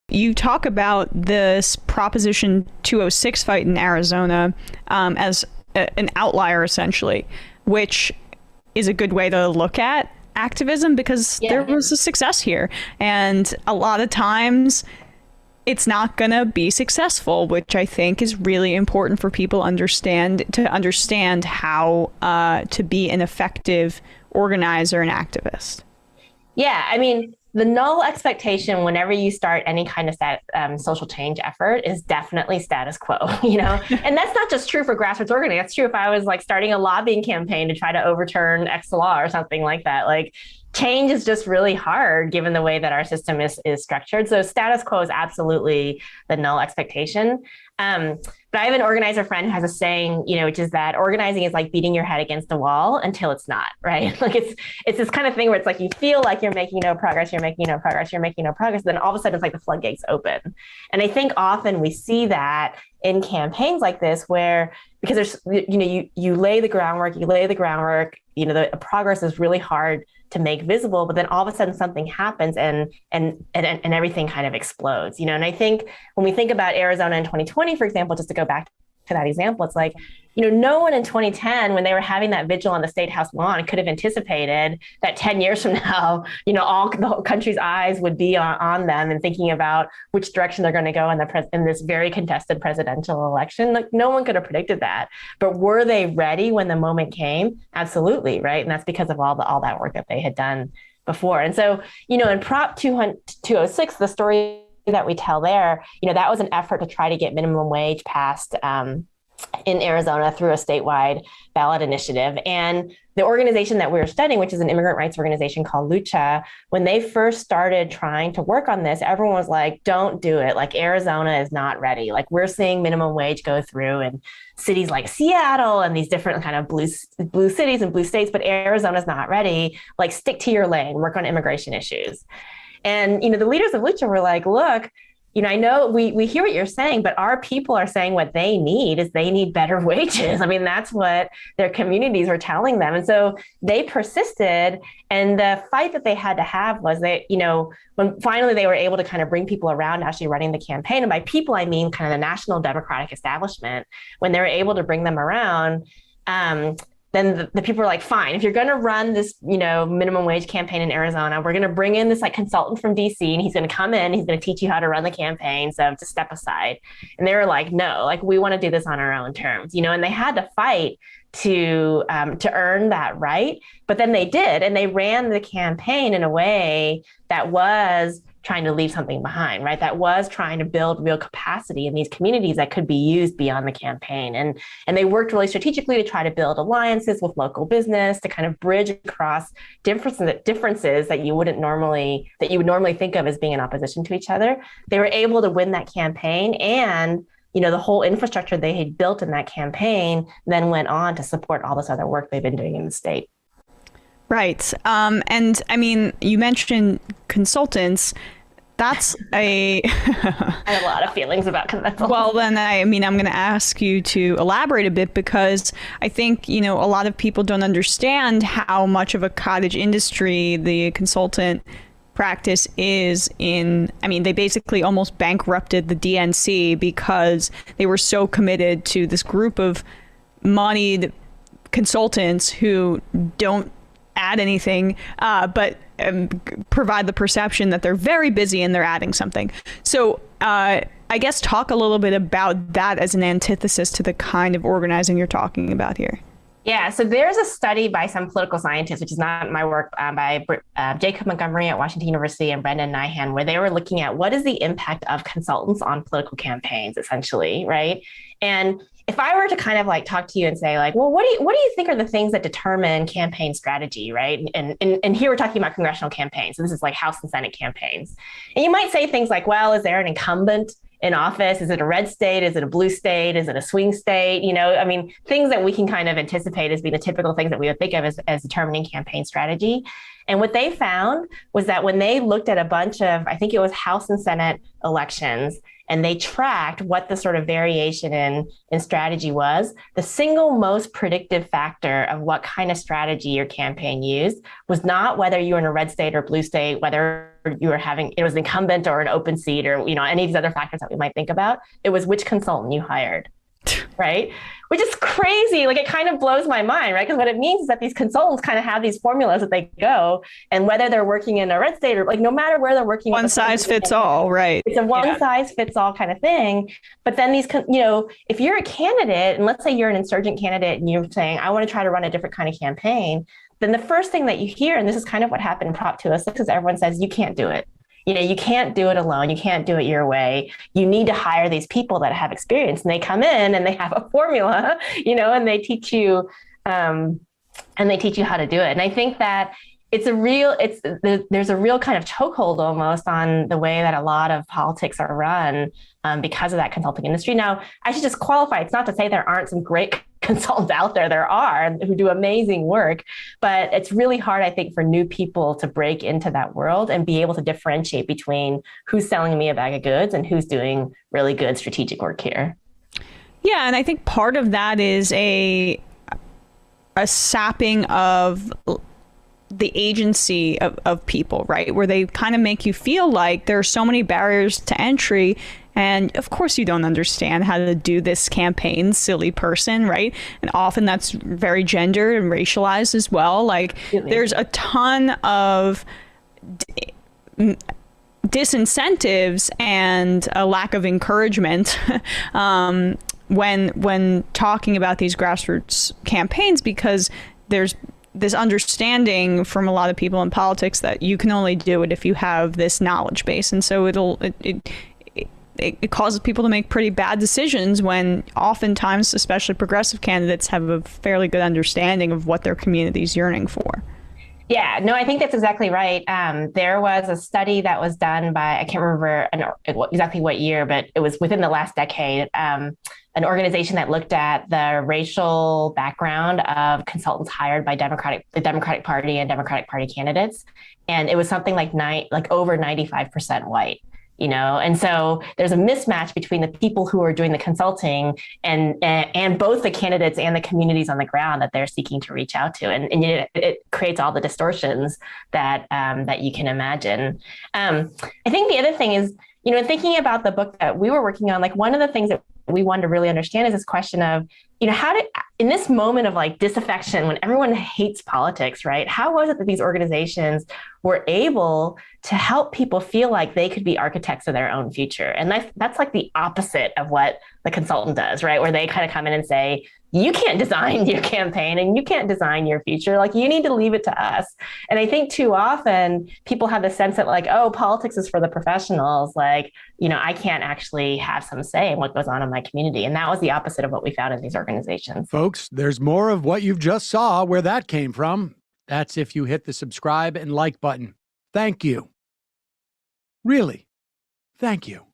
You talk about this Proposition 206 fight in Arizona as an outlier, essentially, which is a good way to look at activism because there was a success here. And a lot of times it's not going to be successful, which I think is really important for people to understand how to be an effective organizer and activist. Yeah, I mean, the null expectation whenever you start any kind of social change effort is definitely status quo, and that's not just true for grassroots organizing. That's true if I was like starting a lobbying campaign to try to overturn X law or something like that. Like change is just really hard given the way that our system is structured. So status quo is absolutely the null expectation. But I have an organizer friend who has a saying, which is that organizing is like beating your head against the wall until it's not, right? Like it's this kind of thing where it's like you feel like you're making no progress, you're making no progress, you're making no progress. Then all of a sudden it's like the floodgates open. And I think often we see that in campaigns like this where, because there's, you lay the groundwork, the progress is really hard to make visible, but then all of a sudden something happens and everything kind of explodes, And I think when we think about Arizona in 2020, for example, just to go back to that example, it's like, no one in 2010, when they were having that vigil on the statehouse lawn, could have anticipated that 10 years from now, all the whole country's eyes would be on them and thinking about which direction they're going to go in this very contested presidential election. Like no one could have predicted that. But were they ready when the moment came? Absolutely, right? And that's because of all that work that they had done before. And so, in Prop 206, the story that we tell there, that was an effort to try to get minimum wage passed in Arizona through a statewide ballot initiative. And the organization that we were studying, which is an immigrant rights organization called Lucha, when they first started trying to work on this, everyone was like, don't do it. Like Arizona is not ready. Like we're seeing minimum wage go through in cities like Seattle and these different kind of blue cities and blue states, but Arizona's not ready. Like stick to your lane, work on immigration issues. And, the leaders of Lucha were like, look, I know we hear what you're saying, but our people are saying what they need is they need better wages. I mean, that's what their communities were telling them. And so they persisted. And the fight that they had to have was when finally they were able to kind of bring people around actually running the campaign. And by people, I mean kind of the national Democratic establishment. When they were able to bring them around, then the people are like, fine, if you're going to run this, minimum wage campaign in Arizona, we're going to bring in this like consultant from DC and he's going to come in, he's going to teach you how to run the campaign. So just step aside. And they were like, no, like we want to do this on our own terms, and they had to fight to earn that right. But then they did, and they ran the campaign in a way that was trying to leave something behind, right? That was trying to build real capacity in these communities that could be used beyond the campaign. And they worked really strategically to try to build alliances with local business to kind of bridge across differences that you would normally think of as being in opposition to each other. They were able to win that campaign, and the whole infrastructure they had built in that campaign then went on to support all this other work they've been doing in the state. Right. And I mean, you mentioned consultants. That's I have a lot of feelings about consultants. Well, then, I'm going to ask you to elaborate a bit because I think, a lot of people don't understand how much of a cottage industry the consultant practice is they basically almost bankrupted the DNC because they were so committed to this group of moneyed consultants who don't add anything, but provide the perception that they're very busy and they're adding something. So I guess talk a little bit about that as an antithesis to the kind of organizing you're talking about here. Yeah, so there's a study by some political scientists, which is not my work, by Jacob Montgomery at Washington University and Brendan Nyhan, where they were looking at what is the impact of consultants on political campaigns, essentially, right? And if I were to kind of like talk to you and say like, well, what do you think are the things that determine campaign strategy, right? And here we're talking about congressional campaigns. So this is like House and Senate campaigns. And you might say things like, well, is there an incumbent in office? Is it a red state? Is it a blue state? Is it a swing state? Things that we can kind of anticipate as being the typical things that we would think of as determining campaign strategy. And what they found was that when they looked at a bunch of, I think it was House and Senate elections, and they tracked what the sort of variation in strategy was, the single most predictive factor of what kind of strategy your campaign used was not whether you were in a red state or blue state, whether you were having, it was an incumbent or an open seat or, any of these other factors that we might think about. It was which consultant you hired, right? Which is crazy. Like, it kind of blows my mind, right? Because what it means is that these consultants kind of have these formulas that they go, and whether they're working in a red state or like, no matter where they're working, one size fits all, right? It's a one size fits all kind of thing. But then these, if you're a candidate, and let's say you're an insurgent candidate and you're saying, I want to try to run a different kind of campaign, then the first thing that you hear, and this is kind of what happened in Prop 206, is everyone says, you can't do it. You can't do it alone. You can't do it your way. You need to hire these people that have experience, and they come in and they have a formula, and they teach you, how to do it. And I think that there's a real kind of chokehold almost on the way that a lot of politics are run because of that consulting industry. Now, I should just qualify. It's not to say there aren't some great consultants out there. There are, who do amazing work, but it's really hard, I think, for new people to break into that world and be able to differentiate between who's selling me a bag of goods and who's doing really good strategic work here. Yeah, and I think part of that is a sapping of the agency of people, right? Where they kind of make you feel like there are so many barriers to entry. And of course you don't understand how to do this campaign, silly person, right? And often that's very gendered and racialized as well. Like, there's a ton of disincentives and a lack of encouragement when talking about these grassroots campaigns, because there's this understanding from a lot of people in politics that you can only do it if you have this knowledge base. And so it causes people to make pretty bad decisions when oftentimes, especially progressive candidates, have a fairly good understanding of what their community is yearning for. Yeah, no, I think that's exactly right. There was a study that was done by, I can't remember exactly what year, but it was within the last decade, an organization that looked at the racial background of consultants hired by the Democratic Party and Democratic Party candidates. And it was something like over 95% white. And so there's a mismatch between the people who are doing the consulting and both the candidates and the communities on the ground that they're seeking to reach out to. And it creates all the distortions that you can imagine. I think the other thing is, thinking about the book that we were working on, like, one of the things that we wanted to really understand is this question of, in this moment of like disaffection, when everyone hates politics, right? How was it that these organizations were able to help people feel like they could be architects of their own future? And that's like the opposite of what the consultant does, right? Where they kind of come in and say, you can't design your campaign and you can't design your future. Like, you need to leave it to us. And I think too often people have the sense that like, oh, politics is for the professionals. Like, I can't actually have some say in what goes on in my community. And that was the opposite of what we found in these organizations. Folks, there's more of what you've just saw where that came from. That's if you hit the subscribe and like button. Thank you. Really, thank you.